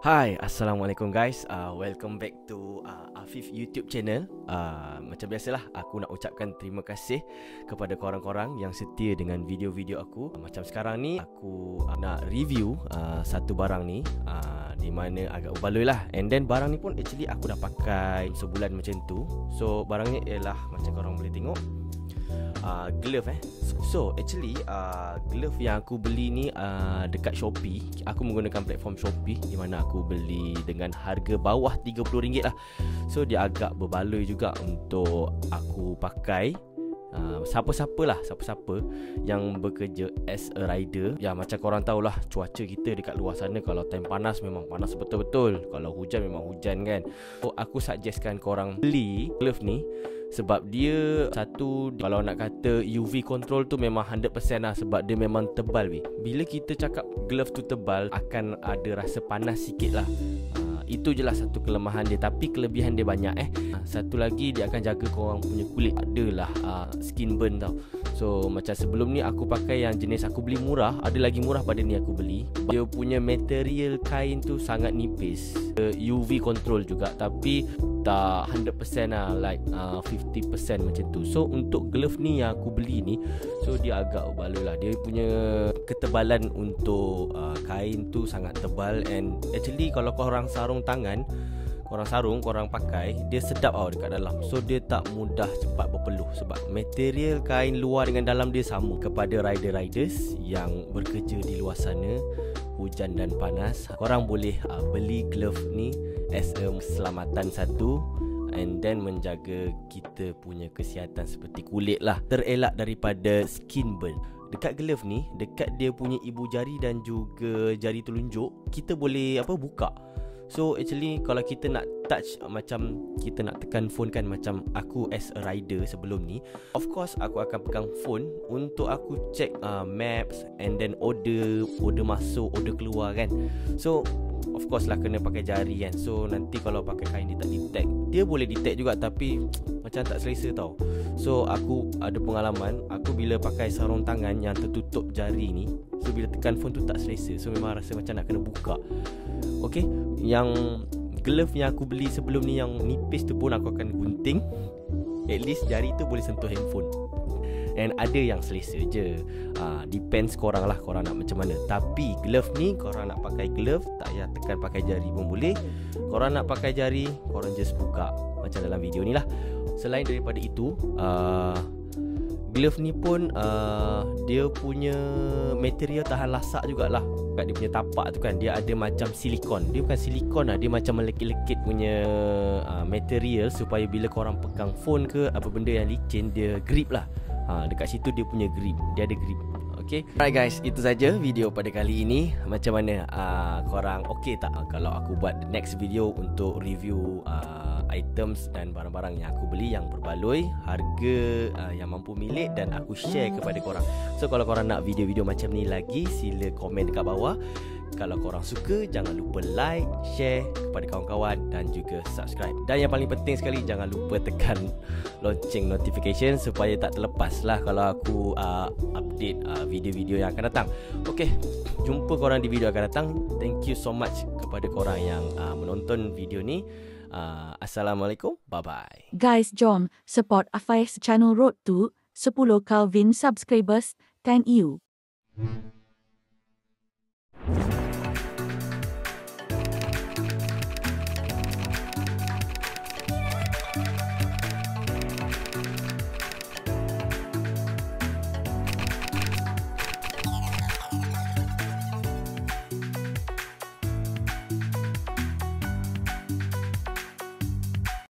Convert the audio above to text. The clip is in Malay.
Hai, Assalamualaikum guys. Welcome back to Afif YouTube channel. Macam biasalah, aku nak ucapkan terima kasih kepada korang-korang yang setia dengan video-video aku. Macam sekarang ni, aku nak review satu barang ni, di mana agak berbaloi lah. And then barang ni pun actually aku dah pakai sebulan macam tu. So barang ni ialah macam korang boleh tengok, glove So actually glove yang aku beli ni dekat Shopee. Aku menggunakan platform Shopee, di mana aku beli dengan harga bawah RM30 lah. So dia agak berbaloi juga untuk aku pakai. Siapa-siapa yang bekerja as a rider. Ya, macam korang tahulah, cuaca kita dekat luar sana, kalau time panas memang panas betul-betul, kalau hujan memang hujan kan. So aku suggestkan korang beli glove ni, sebab dia satu, kalau nak kata UV control tu memang 100% lah, sebab dia memang tebal weh. Bila kita cakap glove tu tebal, akan ada rasa panas sikit lah. Itu je lah satu kelemahan dia. Tapi kelebihan dia banyak Satu lagi, dia akan jaga korang punya kulit. Adalah skin burn tau. So macam sebelum ni aku pakai yang jenis aku beli murah. Ada lagi murah pada ni aku beli. Dia punya material kain tu sangat nipis, UV control juga, tapi tak 100% lah, like 50% macam tu. So untuk glove ni yang aku beli ni, so dia agak berbaloi lah. Dia punya ketebalan untuk kain tu sangat tebal. And actually kalau korang sarung tangan, korang pakai, dia sedap tau dekat dalam. So dia tak mudah cepat berpeluh, sebab material kain luar dengan dalam dia sama. Kepada rider-riders yang bekerja di luar sana, hujan dan panas, korang boleh beli glove ni as a keselamatan satu, and then menjaga kita punya kesihatan seperti kulit lah, terelak daripada skin burn. Dekat glove ni, dekat dia punya ibu jari dan juga jari telunjuk, kita boleh buka. So actually kalau kita nak touch, macam kita nak tekan phone kan, macam aku as a rider sebelum ni, of course aku akan pegang phone untuk aku check maps, and then order masuk, order keluar kan. So of course lah kena pakai jari kan. So nanti kalau pakai kain dia tak detect. Dia boleh detect juga, tapi macam tak selesa tau. So aku ada pengalaman, aku bila pakai sarung tangan yang tertutup jari ni, so bila tekan phone tu tak selesa. So memang rasa macam nak kena buka. Okay, yang glove yang aku beli sebelum ni yang nipis tu pun aku akan gunting. At least jari tu boleh sentuh handphone. And ada yang selesa je, depends korang lah, korang nak macam mana. Tapi glove ni, korang nak pakai glove, tak payah tekan pakai jari pun boleh. Korang nak pakai jari, korang just buka macam dalam video ni lah. Selain daripada itu, glove ni pun dia punya material tahan lasak jugalah. Kat dia punya tapak tu kan, dia ada macam silikon. Dia bukan silikon lah, dia macam melekit-lekit punya material, supaya bila korang pegang phone ke apa benda yang licin, dia grip lah. Dekat situ dia punya grip, dia ada grip. Okay, alright guys, itu saja video pada kali ini. Macam mana korang okay tak kalau aku buat next video untuk review items dan barang-barang yang aku beli yang berbaloi, harga yang mampu milik, dan aku share kepada korang. So kalau korang nak video-video macam ni lagi, sila komen dekat bawah. Kalau korang suka, jangan lupa like, share kepada kawan-kawan, dan juga subscribe. Dan yang paling penting sekali, jangan lupa tekan lonceng notification supaya tak terlepas lah kalau aku update video-video yang akan datang. Okay, jumpa korang di video akan datang. Thank you so much kepada korang yang menonton video ni. Assalamualaikum, bye-bye. Guys, jom support Afif's channel Road to 10 Kelvin subscribers. Thank you.